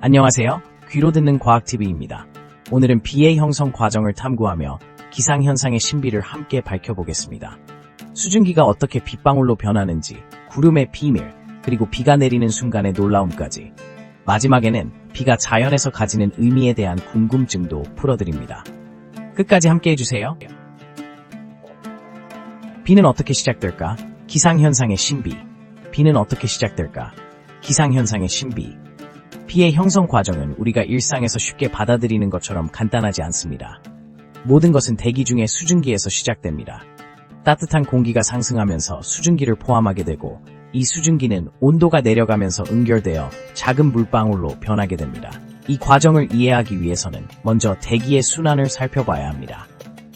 안녕하세요. 귀로 듣는 과학TV입니다. 오늘은 비의 형성 과정을 탐구하며 기상현상의 신비를 함께 밝혀보겠습니다. 수증기가 어떻게 빗방울로 변하는지, 구름의 비밀, 그리고 비가 내리는 순간의 놀라움까지. 마지막에는 비가 자연에서 가지는 의미에 대한 궁금증도 풀어드립니다. 끝까지 함께 해주세요. 비는 어떻게 시작될까? 기상현상의 신비. 비는 어떻게 시작될까? 기상현상의 신비. 비의 형성 과정은 우리가 일상에서 쉽게 받아들이는 것처럼 간단하지 않습니다. 모든 것은 대기 중의 수증기에서 시작됩니다. 따뜻한 공기가 상승하면서 수증기를 포함하게 되고, 이 수증기는 온도가 내려가면서 응결되어 작은 물방울로 변하게 됩니다. 이 과정을 이해하기 위해서는 먼저 대기의 순환을 살펴봐야 합니다.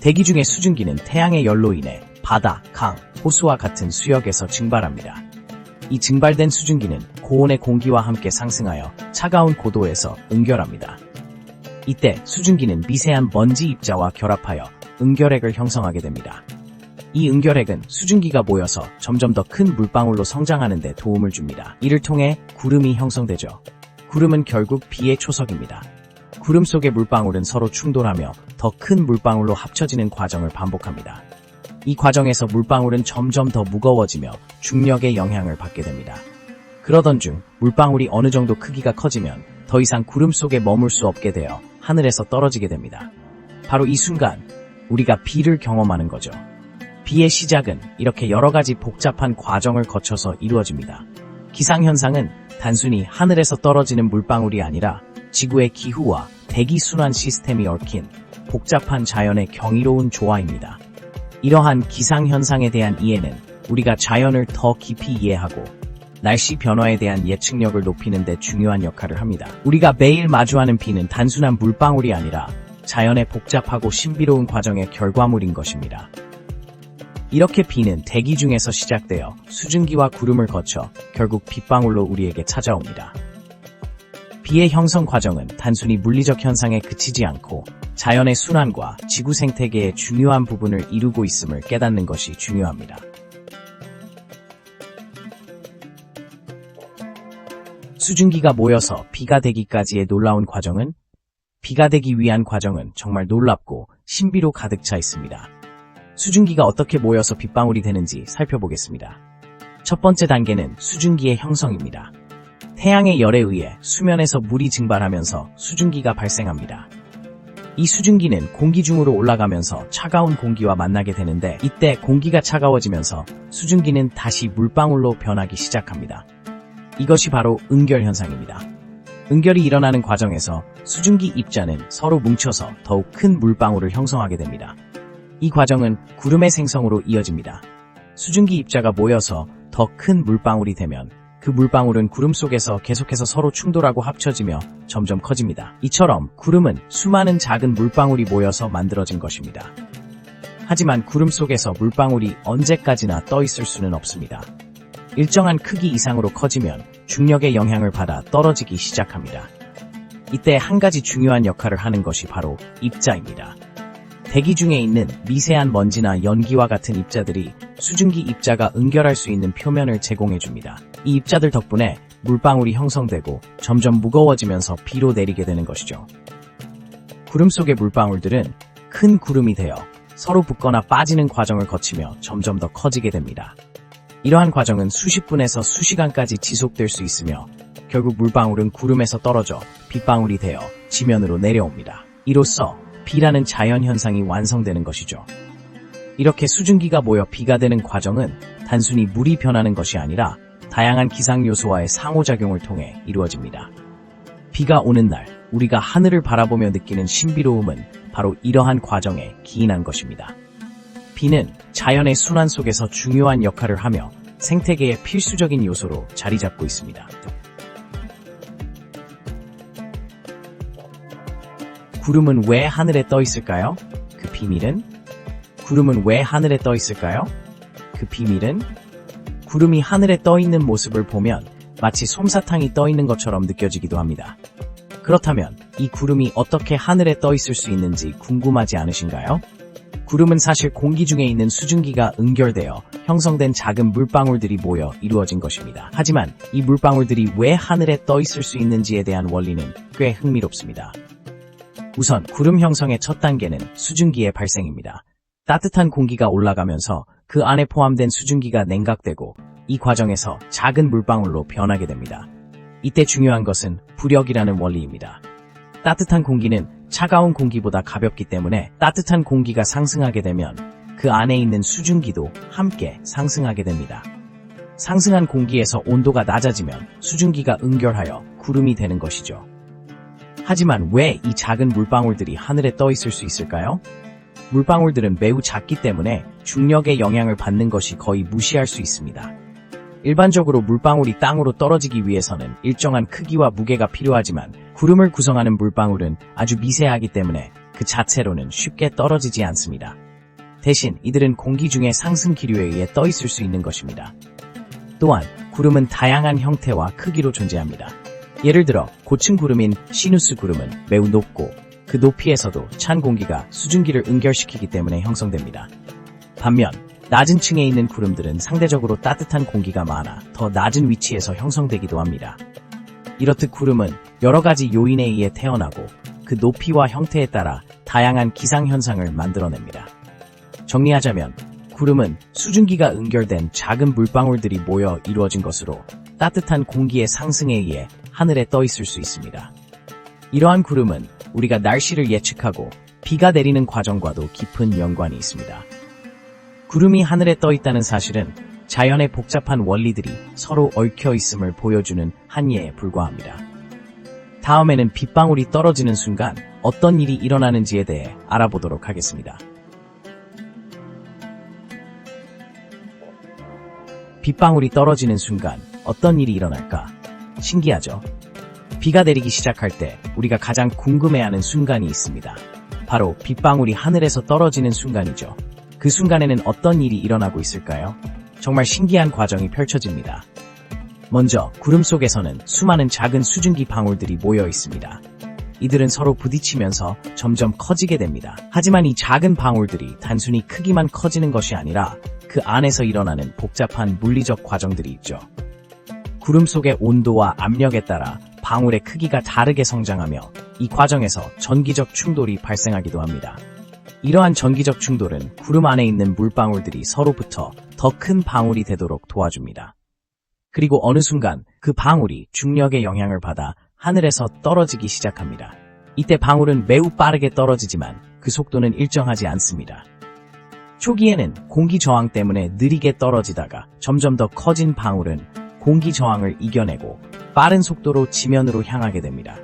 대기 중의 수증기는 태양의 열로 인해 바다, 강, 호수와 같은 수역에서 증발합니다. 이 증발된 수증기는 고온의 공기와 함께 상승하여 차가운 고도에서 응결합니다. 이때 수증기는 미세한 먼지 입자와 결합하여 응결핵을 형성하게 됩니다. 이 응결핵은 수증기가 모여서 점점 더 큰 물방울로 성장하는 데 도움을 줍니다. 이를 통해 구름이 형성되죠. 구름은 결국 비의 초석입니다. 구름 속의 물방울은 서로 충돌하며 더 큰 물방울로 합쳐지는 과정을 반복합니다. 이 과정에서 물방울은 점점 더 무거워지며 중력의 영향을 받게 됩니다. 그러던 중 물방울이 어느 정도 크기가 커지면 더 이상 구름 속에 머물 수 없게 되어 하늘에서 떨어지게 됩니다. 바로 이 순간 우리가 비를 경험하는 거죠. 비의 시작은 이렇게 여러 가지 복잡한 과정을 거쳐서 이루어집니다. 기상현상은 단순히 하늘에서 떨어지는 물방울이 아니라 지구의 기후와 대기 순환 시스템이 얽힌 복잡한 자연의 경이로운 조화입니다. 이러한 기상현상에 대한 이해는 우리가 자연을 더 깊이 이해하고 날씨 변화에 대한 예측력을 높이는 데 중요한 역할을 합니다. 우리가 매일 마주하는 비는 단순한 물방울이 아니라 자연의 복잡하고 신비로운 과정의 결과물인 것입니다. 이렇게 비는 대기 중에서 시작되어 수증기와 구름을 거쳐 결국 빗방울로 우리에게 찾아옵니다. 비의 형성 과정은 단순히 물리적 현상에 그치지 않고 자연의 순환과 지구 생태계의 중요한 부분을 이루고 있음을 깨닫는 것이 중요합니다. 수증기가 모여서 비가 되기까지의 놀라운 과정은, 비가 되기 위한 과정은 정말 놀랍고 신비로 가득 차 있습니다. 수증기가 어떻게 모여서 빗방울이 되는지 살펴보겠습니다. 첫 번째 단계는 수증기의 형성입니다. 태양의 열에 의해 수면에서 물이 증발하면서 수증기가 발생합니다. 이 수증기는 공기 중으로 올라가면서 차가운 공기와 만나게 되는데, 이때 공기가 차가워지면서 수증기는 다시 물방울로 변하기 시작합니다. 이것이 바로 응결 현상입니다. 응결이 일어나는 과정에서 수증기 입자는 서로 뭉쳐서 더욱 큰 물방울을 형성하게 됩니다. 이 과정은 구름의 생성으로 이어집니다. 수증기 입자가 모여서 더 큰 물방울이 되면 그 물방울은 구름 속에서 계속해서 서로 충돌하고 합쳐지며 점점 커집니다. 이처럼 구름은 수많은 작은 물방울이 모여서 만들어진 것입니다. 하지만 구름 속에서 물방울이 언제까지나 떠 있을 수는 없습니다. 일정한 크기 이상으로 커지면 중력의 영향을 받아 떨어지기 시작합니다. 이때 한 가지 중요한 역할을 하는 것이 바로 입자입니다. 대기 중에 있는 미세한 먼지나 연기와 같은 입자들이 수증기 입자가 응결할 수 있는 표면을 제공해줍니다. 이 입자들 덕분에 물방울이 형성되고 점점 무거워지면서 비로 내리게 되는 것이죠. 구름 속의 물방울들은 큰 구름이 되어 서로 붙거나 빠지는 과정을 거치며 점점 더 커지게 됩니다. 이러한 과정은 수십 분에서 수시간까지 지속될 수 있으며 결국 물방울은 구름에서 떨어져 빗방울이 되어 지면으로 내려옵니다. 이로써 비라는 자연현상이 완성되는 것이죠. 이렇게 수증기가 모여 비가 되는 과정은 단순히 물이 변하는 것이 아니라 다양한 기상 요소와의 상호작용을 통해 이루어집니다. 비가 오는 날 우리가 하늘을 바라보며 느끼는 신비로움은 바로 이러한 과정에 기인한 것입니다. 비는 자연의 순환 속에서 중요한 역할을 하며 생태계의 필수적인 요소로 자리 잡고 있습니다. 구름은 왜 하늘에 떠 있을까요? 그 비밀은? 구름은 왜 하늘에 떠 있을까요? 그 비밀은? 구름이 하늘에 떠 있는 모습을 보면 마치 솜사탕이 떠 있는 것처럼 느껴지기도 합니다. 그렇다면 이 구름이 어떻게 하늘에 떠 있을 수 있는지 궁금하지 않으신가요? 구름은 사실 공기 중에 있는 수증기가 응결되어 형성된 작은 물방울들이 모여 이루어진 것입니다. 하지만 이 물방울들이 왜 하늘에 떠 있을 수 있는지에 대한 원리는 꽤 흥미롭습니다. 우선 구름 형성의 첫 단계는 수증기의 발생입니다. 따뜻한 공기가 올라가면서 그 안에 포함된 수증기가 냉각되고 이 과정에서 작은 물방울로 변하게 됩니다. 이때 중요한 것은 부력이라는 원리입니다. 따뜻한 공기는 차가운 공기보다 가볍기 때문에 따뜻한 공기가 상승하게 되면 그 안에 있는 수증기도 함께 상승하게 됩니다. 상승한 공기에서 온도가 낮아지면 수증기가 응결하여 구름이 되는 것이죠. 하지만 왜 이 작은 물방울들이 하늘에 떠 있을 수 있을까요? 물방울들은 매우 작기 때문에 중력의 영향을 받는 것이 거의 무시할 수 있습니다. 일반적으로 물방울이 땅으로 떨어지기 위해서는 일정한 크기와 무게가 필요하지만 구름을 구성하는 물방울은 아주 미세하기 때문에 그 자체로는 쉽게 떨어지지 않습니다. 대신 이들은 공기 중의 상승 기류에 의해 떠 있을 수 있는 것입니다. 또한 구름은 다양한 형태와 크기로 존재합니다. 예를 들어 고층 구름인 시누스 구름은 매우 높고 그 높이에서도 찬 공기가 수증기를 응결시키기 때문에 형성됩니다. 반면 낮은 층에 있는 구름들은 상대적으로 따뜻한 공기가 많아 더 낮은 위치에서 형성되기도 합니다. 이렇듯 구름은 여러 가지 요인에 의해 태어나고 그 높이와 형태에 따라 다양한 기상현상을 만들어냅니다. 정리하자면 구름은 수증기가 응결된 작은 물방울들이 모여 이루어진 것으로 따뜻한 공기의 상승에 의해 하늘에 떠 있을 수 있습니다. 이러한 구름은 우리가 날씨를 예측하고 비가 내리는 과정과도 깊은 연관이 있습니다. 구름이 하늘에 떠 있다는 사실은 자연의 복잡한 원리들이 서로 얽혀 있음을 보여주는 한 예에 불과합니다. 다음에는 빗방울이 떨어지는 순간 어떤 일이 일어나는지에 대해 알아보도록 하겠습니다. 빗방울이 떨어지는 순간 어떤 일이 일어날까? 신기하죠? 비가 내리기 시작할 때 우리가 가장 궁금해하는 순간이 있습니다. 바로 빗방울이 하늘에서 떨어지는 순간이죠. 그 순간에는 어떤 일이 일어나고 있을까요? 정말 신기한 과정이 펼쳐집니다. 먼저 구름 속에서는 수많은 작은 수증기 방울들이 모여 있습니다. 이들은 서로 부딪히면서 점점 커지게 됩니다. 하지만 이 작은 방울들이 단순히 크기만 커지는 것이 아니라 그 안에서 일어나는 복잡한 물리적 과정들이 있죠. 구름 속의 온도와 압력에 따라 방울의 크기가 다르게 성장하며 이 과정에서 전기적 충돌이 발생하기도 합니다. 이러한 전기적 충돌은 구름 안에 있는 물방울들이 서로부터 더 큰 방울이 되도록 도와줍니다. 그리고 어느 순간 그 방울이 중력의 영향을 받아 하늘에서 떨어지기 시작합니다. 이때 방울은 매우 빠르게 떨어지지만 그 속도는 일정하지 않습니다. 초기에는 공기 저항 때문에 느리게 떨어지다가 점점 더 커진 방울은 공기 저항을 이겨내고 빠른 속도로 지면으로 향하게 됩니다.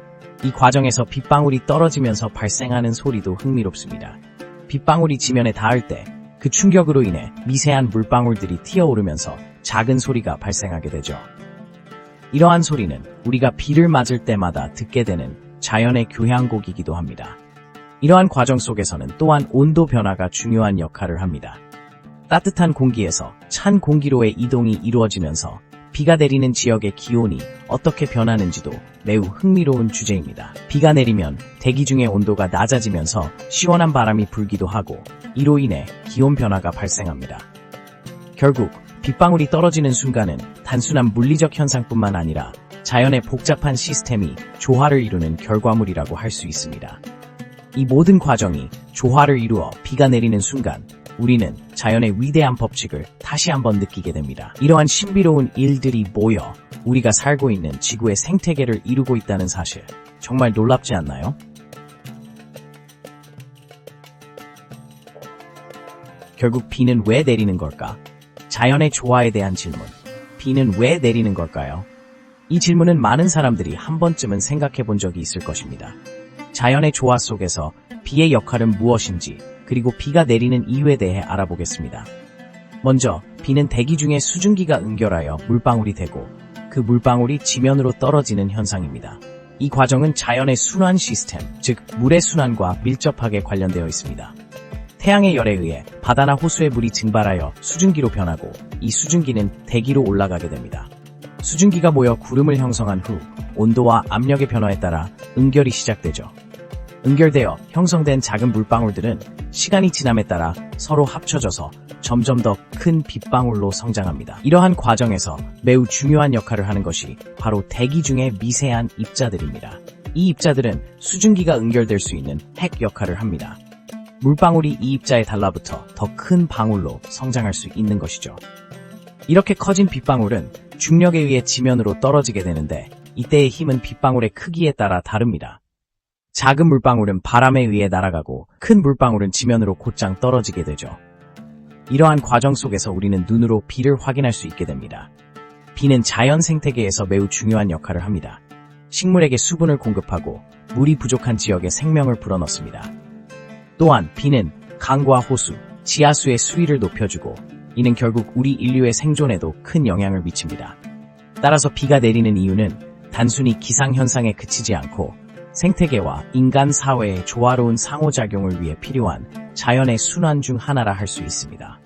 이 과정에서 빗방울이 떨어지면서 발생하는 소리도 흥미롭습니다. 빗방울이 지면에 닿을 때 그 충격으로 인해 미세한 물방울들이 튀어오르면서 작은 소리가 발생하게 되죠. 이러한 소리는 우리가 비를 맞을 때마다 듣게 되는 자연의 교향곡이기도 합니다. 이러한 과정 속에서는 또한 온도 변화가 중요한 역할을 합니다. 따뜻한 공기에서 찬 공기로의 이동이 이루어지면서 비가 내리는 지역의 기온이 어떻게 변하는지도 매우 흥미로운 주제입니다. 비가 내리면 대기 중의 온도가 낮아지면서 시원한 바람이 불기도 하고 이로 인해 기온 변화가 발생합니다. 결국 빗방울이 떨어지는 순간은 단순한 물리적 현상뿐만 아니라 자연의 복잡한 시스템이 조화를 이루는 결과물이라고 할 수 있습니다. 이 모든 과정이 조화를 이루어 비가 내리는 순간 우리는 자연의 위대한 법칙을 다시 한번 느끼게 됩니다. 이러한 신비로운 일들이 모여 우리가 살고 있는 지구의 생태계를 이루고 있다는 사실, 정말 놀랍지 않나요? 결국 비는 왜 내리는 걸까? 자연의 조화에 대한 질문. 비는 왜 내리는 걸까요? 이 질문은 많은 사람들이 한 번쯤은 생각해 본 적이 있을 것입니다. 자연의 조화 속에서 비의 역할은 무엇인지, 그리고 비가 내리는 이유에 대해 알아보겠습니다. 먼저 비는 대기 중에 수증기가 응결하여 물방울이 되고 그 물방울이 지면으로 떨어지는 현상입니다. 이 과정은 자연의 순환 시스템, 즉 물의 순환과 밀접하게 관련되어 있습니다. 태양의 열에 의해 바다나 호수의 물이 증발하여 수증기로 변하고 이 수증기는 대기로 올라가게 됩니다. 수증기가 모여 구름을 형성한 후 온도와 압력의 변화에 따라 응결이 시작되죠. 응결되어 형성된 작은 물방울들은 시간이 지남에 따라 서로 합쳐져서 점점 더 큰 빗방울로 성장합니다. 이러한 과정에서 매우 중요한 역할을 하는 것이 바로 대기 중의 미세한 입자들입니다. 이 입자들은 수증기가 응결될 수 있는 핵 역할을 합니다. 물방울이 이 입자에 달라붙어 더 큰 방울로 성장할 수 있는 것이죠. 이렇게 커진 빗방울은 중력에 의해 지면으로 떨어지게 되는데 이때의 힘은 빗방울의 크기에 따라 다릅니다. 작은 물방울은 바람에 의해 날아가고 큰 물방울은 지면으로 곧장 떨어지게 되죠. 이러한 과정 속에서 우리는 눈으로 비를 확인할 수 있게 됩니다. 비는 자연 생태계에서 매우 중요한 역할을 합니다. 식물에게 수분을 공급하고 물이 부족한 지역에 생명을 불어넣습니다. 또한 비는 강과 호수, 지하수의 수위를 높여주고 이는 결국 우리 인류의 생존에도 큰 영향을 미칩니다. 따라서 비가 내리는 이유는 단순히 기상현상에 그치지 않고 생태계와 인간 사회의 조화로운 상호작용을 위해 필요한 자연의 순환 중 하나라 할 수 있습니다.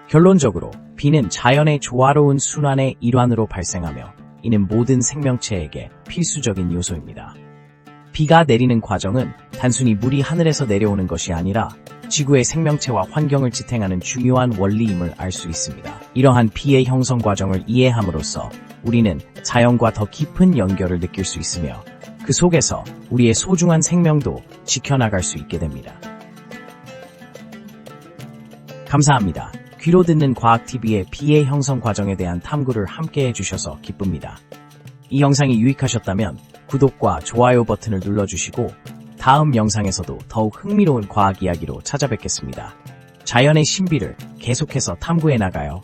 결론적으로 비는 자연의 조화로운 순환의 일환으로 발생하며 이는 모든 생명체에게 필수적인 요소입니다. 비가 내리는 과정은 단순히 물이 하늘에서 내려오는 것이 아니라 지구의 생명체와 환경을 지탱하는 중요한 원리임을 알 수 있습니다. 이러한 비의 형성 과정을 이해함으로써 우리는 자연과 더 깊은 연결을 느낄 수 있으며 그 속에서 우리의 소중한 생명도 지켜나갈 수 있게 됩니다. 감사합니다. 귀로 듣는 과학TV의 비의 형성 과정에 대한 탐구를 함께 해주셔서 기쁩니다. 이 영상이 유익하셨다면 구독과 좋아요 버튼을 눌러주시고 다음 영상에서도 더욱 흥미로운 과학 이야기로 찾아뵙겠습니다. 자연의 신비를 계속해서 탐구해 나가요.